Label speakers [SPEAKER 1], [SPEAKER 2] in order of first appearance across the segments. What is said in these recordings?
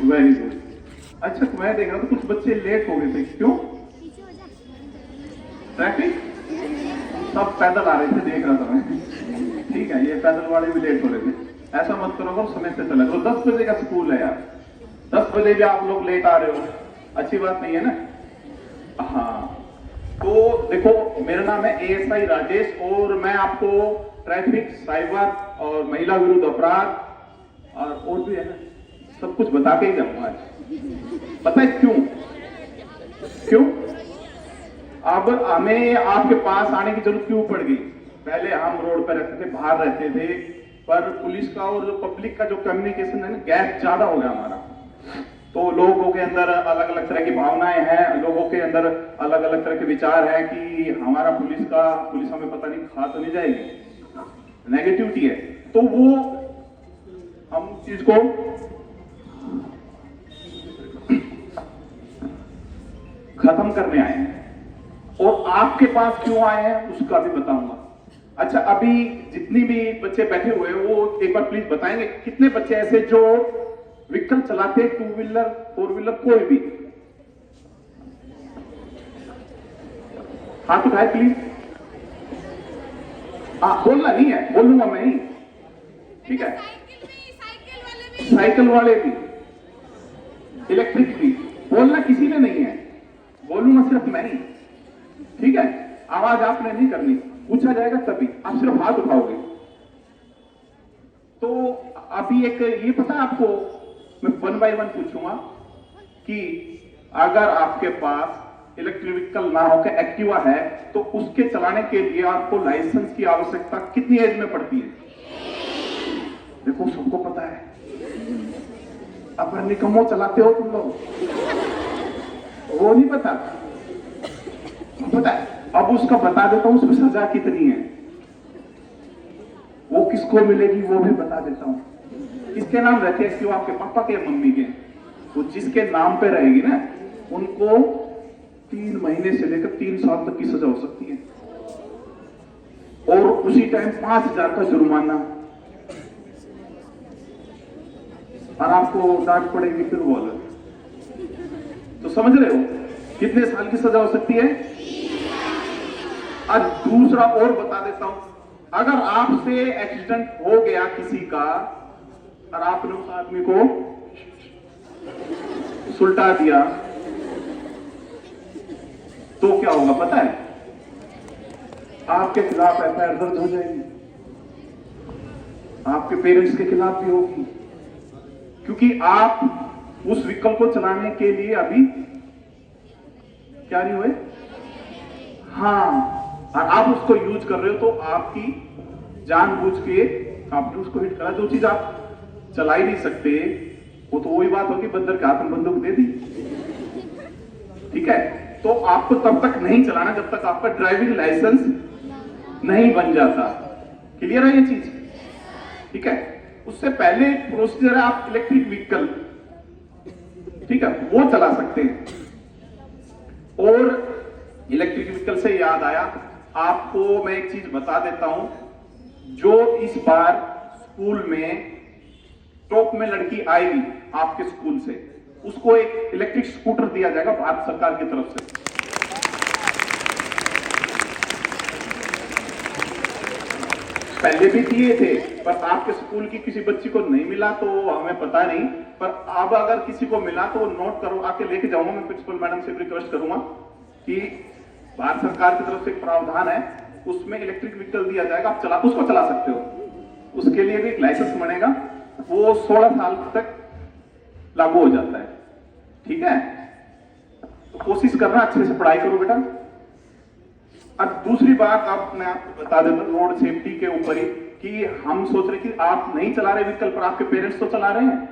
[SPEAKER 1] Very good. अच्छा, मैं देख रहा था कुछ बच्चे लेट हो गए थे, क्यों? ट्रैफिक? सब पैदल आ रहे थे, देख रहा था मैं। ठीक है, ये पैदल वाले भी लेट हो रहे थे। ऐसा मत करो, अगर समय से चला करो। 10 बजे का स्कूल है यार, 10 बजे भी आप लोग लेट आ रहे हो, अच्छी बात नहीं है ना। हाँ, तो देखो, मेरा नाम है ASI राजेश और मैं आपको ट्रैफिक, साइबर और महिला विरुद्ध अपराध और भी है ना, सब कुछ बता के ही जाऊंगा आज। पता है क्यों? क्यों अब हमें आपके पास आने की जरूरत क्यों पड़ गई? पहले हम रोड पर रहते थे, बाहर रहते थे, पर पुलिस का और पब्लिक का जो कम्युनिकेशन है ना, गैप ज्यादा हो गया हमारा। तो लोगों के अंदर अलग अलग तरह की भावनाएं हैं, लोगों के अंदर अलग अलग तरह के विचार हैं कि हमारा पुलिस हमें पता नहीं खा तो नहीं जाएगी, नेगेटिविटी है। तो वो हम चीज को खत्म करने आए हैं, और आपके पास क्यों आए हैं उसका भी बताऊंगा। अच्छा, अभी जितनी भी बच्चे बैठे हुए हैं वो एक बार प्लीज बताएंगे, कितने बच्चे ऐसे जो व्हीकल चलाते, 2 व्हीलर 4 व्हीलर कोई भी? हाथ उठाए प्लीज। हाँ, बोलना नहीं है, बोलूंगा मैं ही, ठीक है? साइकिल वाले भी, इलेक्ट्रिक भी, बोलना किसी ने नहीं है, बोलूंगा सिर्फ मैं ही, ठीक है? आवाज आपने नहीं करनी, पूछा जाएगा तभी, आप सिर्फ हाथ उठाओगे। तो अभी एक ये पता है आपको, मैं 1 बाय 1 पूछूंगा कि अगर आपके पास इलेक्ट्रिक व्हीकल ना होकर एक्टिवा है तो उसके चलाने के लिए आपको लाइसेंस की आवश्यकता कितनी एज में पड़ती है? देखो, सबको पता है, अब निकम्मो चलाते हो तुम लोग, वो नहीं पता। पता है, अब उसका बता देता हूं, उसमें सजा कितनी है, वो किसको मिलेगी वो भी बता देता हूं। किसके नाम रहते हैं एक्टिवा? आपके पापा के या मम्मी के? वो जिसके नाम पे रहेगी ना, उनको 3 महीने से लेकर 3 साल तक की सजा हो सकती है, और उसी टाइम 5,000 का जुर्माना, और आपको डांट पड़ेगी फिर वो अलग। तो समझ रहे हो कितने साल की सजा हो सकती है? आज दूसरा और बता देता हूं, अगर आपसे एक्सीडेंट हो गया किसी का और आपने उस आदमी को सुलटा दिया तो क्या होगा पता है? आपके खिलाफ FIR दर्ज हो जाएगी, आपके पेरेंट्स के खिलाफ भी होगी, क्योंकि आप उस व्हीकल को चलाने के लिए अभी क्या नहीं हुए। हाँ, और आप उसको यूज कर रहे हो तो आपकी जानबूझ के आपने उसको हिट करा। जो चीज आप चला ही नहीं सकते, वो तो वही बात होगी, बंदर के हाथ में बंदूक दे दी, ठीक है? तो आपको तब तक नहीं चलाना जब तक आपका ड्राइविंग लाइसेंस नहीं बन जाता। क्लियर है ये चीज? ठीक है, उससे पहले प्रोसीजर है, आप इलेक्ट्रिक व्हीकल, ठीक है, वो चला सकते हैं। और इलेक्ट्रिक व्हीकल से याद आया, आपको मैं एक चीज बता देता हूं, जो इस बार स्कूल में टॉप में लड़की आएगी आपके स्कूल से, उसको एक इलेक्ट्रिक स्कूटर दिया जाएगा भारत सरकार की तरफ से। पहले भी दिए थे, पर आपके स्कूल की किसी बच्ची को नहीं मिला तो हमें पता नहीं, पर अब अगर किसी को मिला तो नोट करो, आके लेके जाऊंगा। मैं प्रिंसिपल मैडम से रिक्वेस्ट करूंगा कि भारत सरकार की तरफ से एक प्रावधान है, उसमें इलेक्ट्रिक व्हीकल दिया जाएगा, आप उसको चला सकते हो। उसके लिए भी एक लाइसेंस बनेगा, वो 16 साल तक लागू हो जाता है, ठीक है? तो कोशिश करना, अच्छे से पढ़ाई करो बेटा। अब दूसरी बात आप मैं आपको बता देता हूं, रोड सेफ्टी के ऊपर ही, कि हम सोच रहे कि आप नहीं चला रहे व्हीकल, पर आपके पेरेंट्स तो चला रहे हैं,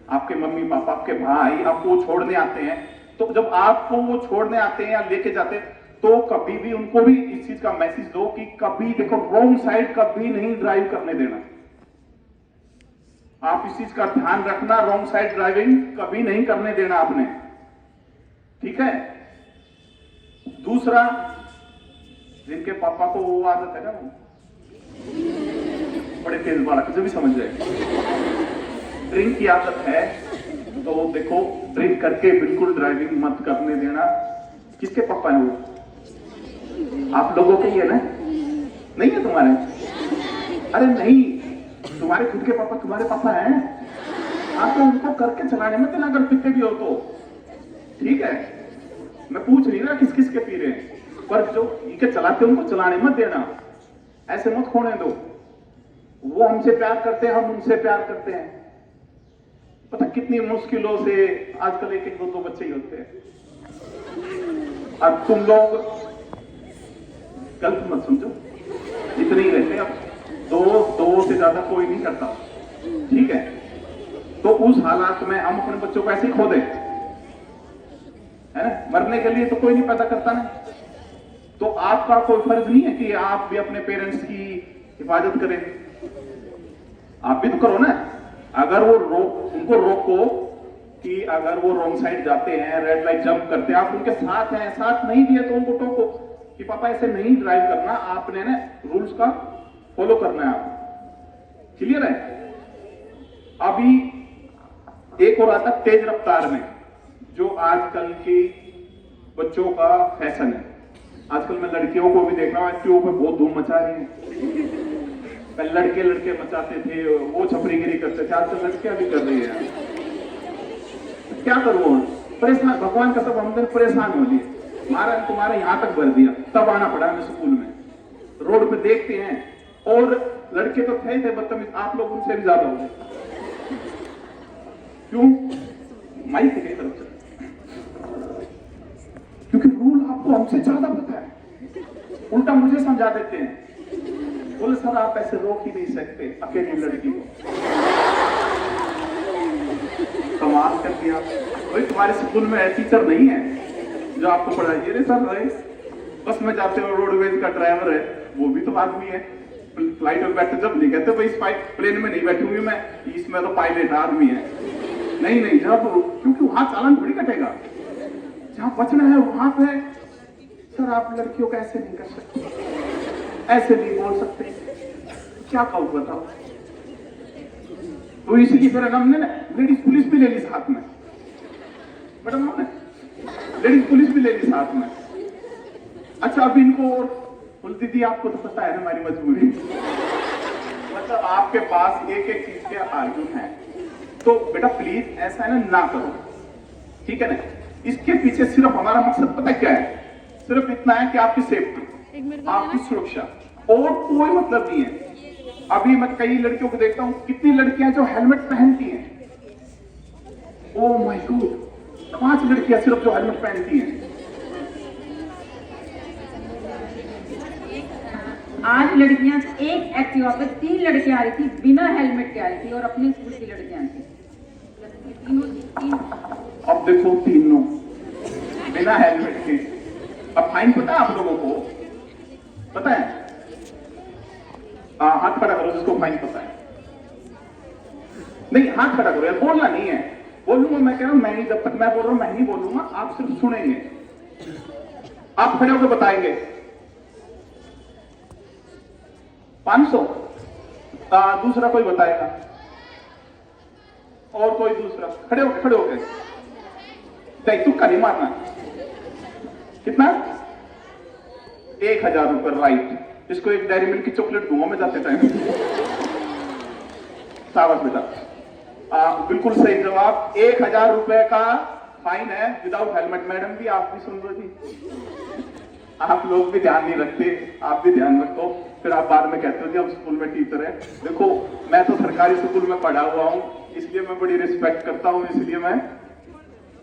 [SPEAKER 1] आपके मम्मी पापा, आपके भाई आपको छोड़ने आते हैं। तो जब आपको वो छोड़ने आते हैं या लेके जाते हैं, तो कभी भी उनको भी इस चीज का मैसेज दो कि कभी देखो, रॉन्ग साइड कभी नहीं ड्राइव करने देना। आप इस चीज का ध्यान रखना, रॉन्ग साइड ड्राइविंग कभी नहीं करने देना आपने, ठीक है? दूसरा, जिनके पापा को वो आदत है ना, वो बड़े तेज बालक जो भी समझ जाए, ड्रिंक की आदत है तो देखो, ड्रिंक करके बिल्कुल ड्राइविंग मत करने देना। किसके पापा है वो? आप लोगों के ही है ना? नहीं है तुम्हारे? अरे नहीं, तुम्हारे खुद के पापा तुम्हारे पापा हैं। आप तो उनको करके चलाने मत देना अगर पीते भी हो तो, ठीक है? मैं पूछ नहीं रहा किस किस के पी रहे हैं, पर जो इनके चलाते उनको चलाने मत देना, ऐसे मत खोने दो। वो हमसे प्यार करते हैं, हम उनसे प्यार करते हैं। पता कितनी मुश्किलों से आजकल एक एक दो दो बच्चे ही होते हैं। अब तुम लोग गलत मत समझो, इतने ही रहते हैं। अब दो से ज्यादा कोई नहीं करता, ठीक है? तो उस हालात में हम अपने बच्चों को ऐसे ही खो दें, है ना? मरने के लिए तो कोई नहीं पैदा करता ना। तो आपका कोई फर्ज नहीं है कि आप भी अपने पेरेंट्स की हिफाजत करें, आप भी तो करो ना। अगर वो उनको रोको कि अगर वो रॉन्ग साइड जाते हैं, रेड लाइट जंप करते हैं, आप उनके साथ हैं, साथ नहीं भी है तो उनको टोको कि पापा ऐसे नहीं ड्राइव करना, आपने ना रूल्स का फॉलो करना है। आप क्लियर है? अभी एक और आता तेज रफ्तार में, जो आजकल के बच्चों का फैशन है। आजकल मैं लड़कियों को भी देख रहा हूँ, लड़कियों पर बहुत धूम मचा रही है। पहले लड़के मचाते थे, वो छपरीगिरी करते थे, आजकल लड़कियां भी कर रही है। क्या करूं? परेशान, भगवान का सब हमने परेशान हो लिए। महाराज तुम्हारा यहां तक भर दिया, तब आना पड़ा हमें स्कूल में। रोड पे देखते हैं, और लड़के तो थे बदतमीज, आप लोग उनसे भी ज्यादा हो गए। क्यों? माइक की तरफ से, क्योंकि रूल आपको हमसे ज्यादा पता है, उल्टा मुझे समझा देते हैं। बोले सर आप ऐसे रोक ही नहीं सकते अकेली लड़की को। कमाल कर दिया भाई, तुम्हारे स्कूल में टीचर नहीं है जो आपको पढ़ाइए? रे सर रहे बस में जाते हो, रोडवेज का ड्राइवर है, वो भी तो आदमी है। फ्लाइट में बैठे जब नहीं कहते भाई प्लेन में नहीं बैठूंगी मैं, इसमें तो पायलट आदमी है। नहीं जब, क्योंकि वहां चालान थोड़ी कटेगा, जहां बचना है वहां पे। सर आप लड़कियों को ऐसे नहीं कर सकते, ऐसे नहीं बोल सकते, क्या कहूं बताओ? तो इसीलिए फिर हमने ना लेडीज पुलिस भी ले ली साथ में, मैडम हमने लेडीज पुलिस भी ले ली साथ में। अच्छा अब इनको बोल दीदी आपको तो पता है ना हमारी मजबूरी, मतलब आपके पास एक एक चीज के आर्ग्यूमेंट है, तो बेटा प्लीज ऐसा है ना करो, ठीक है ना? इसके पीछे सिर्फ हमारा मकसद पता क्या है? सिर्फ इतना है कि आपकी सेफ्टी, आपकी सुरक्षा, और कोई मतलब नहीं है। अभी मैं कई लड़कियों को देखता हूं, कितनी लड़कियां जो हेलमेट पहनती हैं, ओ माय गॉड, 5 लड़कियां सिर्फ जो हेलमेट पहनती हैं।
[SPEAKER 2] आज लड़कियां एक एक्टिवा पे 3 लड़कियां आ रही थी, बिना हेलमेट के आ रही थी, और अपने स्कूल की लड़कियां थी, तीन।
[SPEAKER 1] अब देखो तीनों बिना हेलमेट के। अब फाइन पता है आप लोगों को? पता है? हाथ खड़ा करो जिसको फाइन पता है। नहीं हाथ खड़ा करो यार, बोलना नहीं है। बोलूंगा मैं, कह रहा हूं मैं ही, जब तक मैं बोल रहा हूं मैं नहीं बोलूंगा, आप सिर्फ सुनेंगे। आप खड़े होकर बताएंगे 500। दूसरा कोई बताएगा, और कोई दूसरा। खड़े होके नहीं, तुक्का नहीं मारना। कितना? 1000 रुपए, राइट। इसको एक डेयरी मिल्क की चॉकलेट दूंगा मैं जाते टाइम। शाबाश बेटा, बिल्कुल सही जवाब। 1000 रुपए का फाइन है विदाउट हेलमेट। मैडम भी आप भी सुन लो जी, आप लोग भी ध्यान नहीं रखते, आप भी ध्यान रखो, फिर आप बाद में कहते हो कि हम स्कूल में टीचर है। देखो मैं तो सरकारी स्कूल में पढ़ा हुआ हूं, इसलिए मैं बड़ी रिस्पेक्ट करता हूं, इसलिए मैं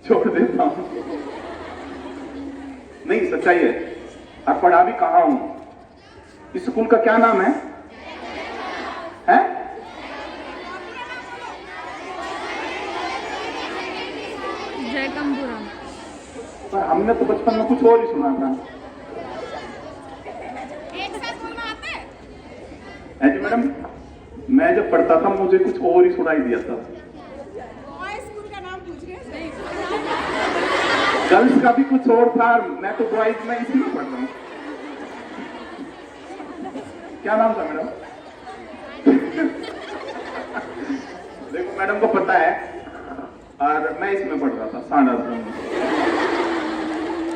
[SPEAKER 1] छोड़ देता हूं। नहीं सच्चाई है, आप पढ़ा भी कहा हूं। इस स्कूल का क्या नाम है?
[SPEAKER 3] जयकंपुरम।
[SPEAKER 1] पर हमने तो बचपन में कुछ और ही सुना था। जी मैडम, मैं जब पढ़ता था मुझे कुछ और ही सुनाई दिया था।
[SPEAKER 3] स्कूल का नाम पूछ रहे हैं?
[SPEAKER 1] गर्ल्स का भी कुछ और था, मैं तो बॉयज में इसी में पढ़ रहा हूँ। क्या नाम था मैडम? देखो मैडम को पता है, और मैं इसमें पढ़ रहा था सांड आश्रम में,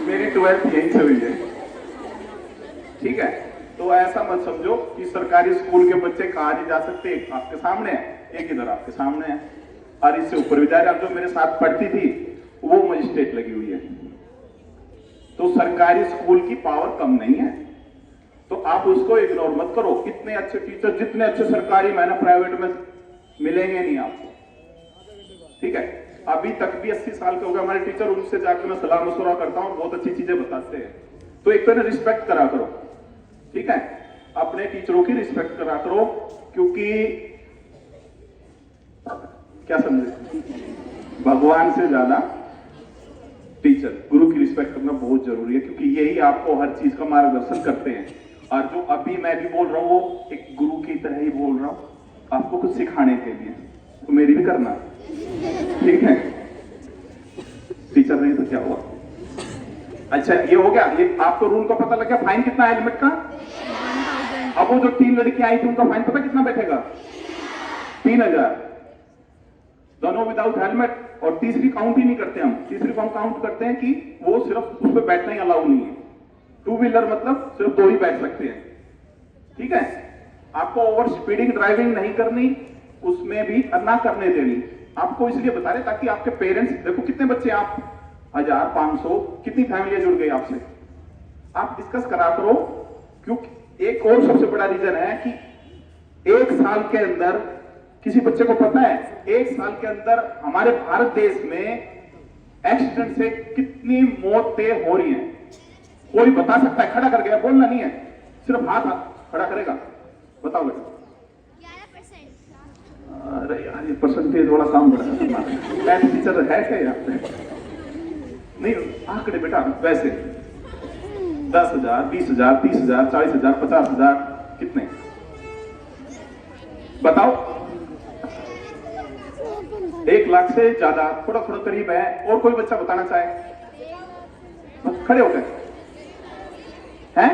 [SPEAKER 1] मेरी 12th यहीं से हुई है। ठीक है, तो ऐसा मत समझो कि सरकारी स्कूल के बच्चे कहाँ नहीं जा सकते। एक आपके सामने है, एक इधर आपके सामने है, और इससे ऊपर विद्यालय जो मेरे साथ पढ़ती थी वो मजिस्ट्रेट लगी हुई है। तो सरकारी स्कूल की पावर कम नहीं है, तो आप उसको इग्नोर मत करो। इतने अच्छे टीचर, जितने अच्छे सरकारी मैंने प्राइवेट में मिलेंगे नहीं आपको। ठीक है, अभी तक भी 80 साल के हो गए हमारे टीचर, उनसे जाकर मैं सलाह मशुरा करता हूँ, बहुत अच्छी चीजें बताते हैं। तो एक तरह रिस्पेक्ट करा करो। ठीक है, अपने टीचरों की रिस्पेक्ट करा करो, क्योंकि क्या समझे, भगवान से ज्यादा टीचर, गुरु की रिस्पेक्ट करना बहुत जरूरी है, क्योंकि यही आपको हर चीज का मार्गदर्शन करते हैं। और जो अभी मैं भी बोल रहा हूँ वो एक गुरु की तरह ही बोल रहा हूँ, आपको कुछ सिखाने के लिए, तो मेरी भी करना। ठीक है, टीचर नहीं तो क्या हुआ। अच्छा, ये हो गया, ये आपको रूल का पता लग गया। फाइन कितना है हेलमेट का? अब वो जो 3 लड़की आई थी उनका फाइन पता कितना बैठेगा? 3000, दोनों विदाउट हेलमेट। और तीसरी काउंट ही नहीं करते हम, तीसरी काउंट करते हैं कि वो सिर्फ उस पर बैठना ही अलाउ नहीं है। 2 व्हीलर मतलब सिर्फ 2 ही बैठ सकते हैं। ठीक है, आपको ओवर स्पीडिंग ड्राइविंग नहीं करनी, उसमें भी ना करने देनी। आपको इसलिए बता रहे ताकि आपके पेरेंट्स, देखो कितने बच्चे आप, 1000, 500, कितनी फैमिलियां जुड़ गई आपसे, आप डिस्कस करा करो। क्योंकि एक और सबसे बड़ा रीजन है कि 1 साल के अंदर, किसी बच्चे को पता है 1 साल के अंदर हमारे भारत देश में एक्सीडेंट से कितनी मौतें हो रही हैं? कोई बता सकता है? खड़ा करके, बोलना नहीं है, सिर्फ हाथ खड़ा करेगा, बताओ बेटा। 11%। अरे यार, ये परसेंटेज वाला काम बड़ा है। मैथ टीचर है क्या यहाँ पे? नहीं, आंकड़े बेटा वैसे 10,000, 20,000, 30,000, 40,000, 50,000, कितने बताओ? 1 लाख से ज्यादा, थोड़ा थोड़ा करीब है। और कोई बच्चा बताना चाहे? खड़े हो गए हैं?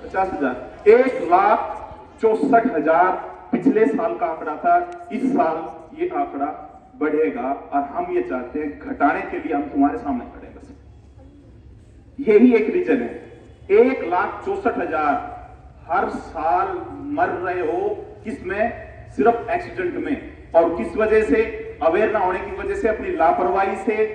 [SPEAKER 1] 50,000, 1,64,000 पिछले साल का आंकड़ा था। इस साल ये आंकड़ा बढ़ेगा, और हम ये चाहते हैं घटाने के लिए हम तुम्हारे सामने खड़े हैं। बस यही एक रीजन है। 1,64,000 हर साल मर रहे हो, किसमें? सिर्फ एक्सीडेंट में। और किस वजह से? अवेयर ना होने की वजह से, अपनी लापरवाही से,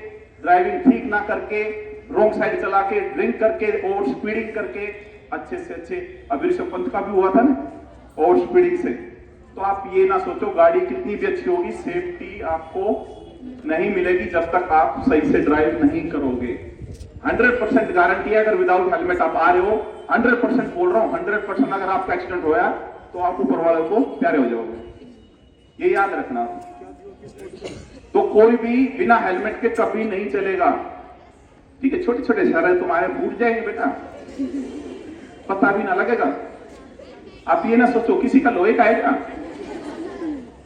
[SPEAKER 1] ड्राइविंग ठीक ना करके, रॉन्ग साइड चला के, ड्रिंक करके, ओवर स्पीडिंग करके। अच्छे से अच्छे अभी ऋषभ पंत का भी हुआ था ना, ओवर स्पीडिंग से। तो आप ये ना सोचो गाड़ी कितनी भी अच्छी होगी, सेफ्टी आपको नहीं मिलेगी जब तक आप सही से ड्राइव नहीं करोगे। 100% गारंटी है, अगर विदाउट हेलमेट आप आ रहे हो, 100% बोल रहा हूं, 100% अगर आपका एक्सीडेंट होया तो आप ऊपर वाले को प्यारे हो जाओगे, ये याद रखना। तो कोई भी बिना हेलमेट के कभी नहीं चलेगा। ठीक है, छोटे छोटे इशारे तुम्हारे भूल जाएंगे बेटा, पता भी ना लगेगा। आप ये ना सोचो किसी का लोहे का है क्या,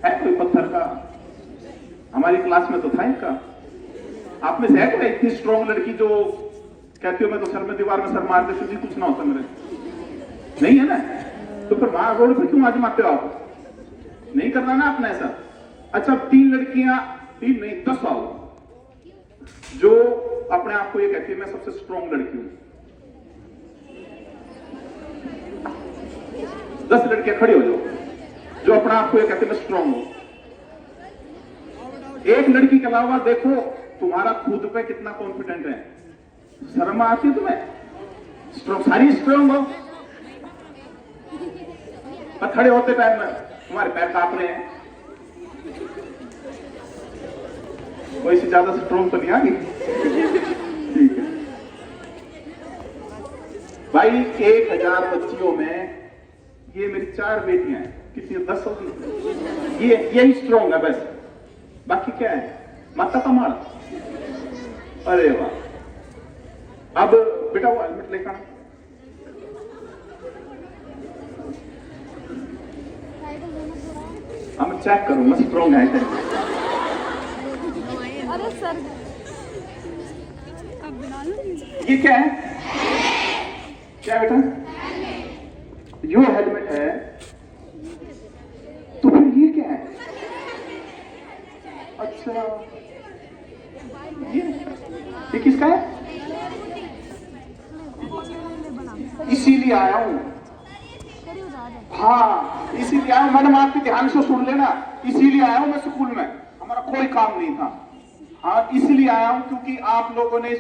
[SPEAKER 1] है कोई पत्थर का? हमारी क्लास में तो था इनका। आप में से है कोई इतनी स्ट्रॉन्ग लड़की जो कहती हो मैं तो सर में दीवार में सर मार देती थी, कुछ ना होता मेरे? नहीं है ना, तो फिर वहां रोड पे क्यों आजमाते हो आप? नहीं करना ना आपने ऐसा। अच्छा, 3 लड़कियां, 3 नहीं 10 आओ जो अपने आप को ये कहती है मैं सबसे स्ट्रॉन्ग लड़की हूं। 10 लड़कियां खड़ी हो जाओ जो अपने आप को ये कहते हैं मैं स्ट्रॉन्ग हूं। एक लड़की के अलावा देखो तुम्हारा खुद पे कितना कॉन्फिडेंट है। शर्म आती तुम्हें? स्ट्रॉन्ग, सारी स्ट्रॉन्ग हो, पर खड़े होते टाइम में तुम्हारे पैर कांप रहे हैं। कोई से ज्यादा स्ट्रॉन्ग तो नहीं आ गई? ठीक है भाई, 1000 बच्चियों में ये मेरी 4 बेटियां हैं, कितनी 10 होगी? ये यही स्ट्रॉन्ग है बस, बाकी क्या है? माता का माल। अरे वाह, अब बेटा वो हेलमेट लेकर हम चेक करूंगा स्ट्रॉन्ग है क्या।
[SPEAKER 3] अरे सर,
[SPEAKER 1] ये क्या है? क्या बेटा? यो हेलमेट है, तो फिर ये क्या है? अच्छा, ये किसका है? इसीलिए आया हूँ। हाँ, इसीलिए आया हूँ मैडम, आपके ध्यान से सुन लेना। इसीलिए आया हूँ मैं स्कूल में, हमारा कोई काम नहीं था। हाँ, इसलिए आया हूँ क्योंकि आप लोगों ने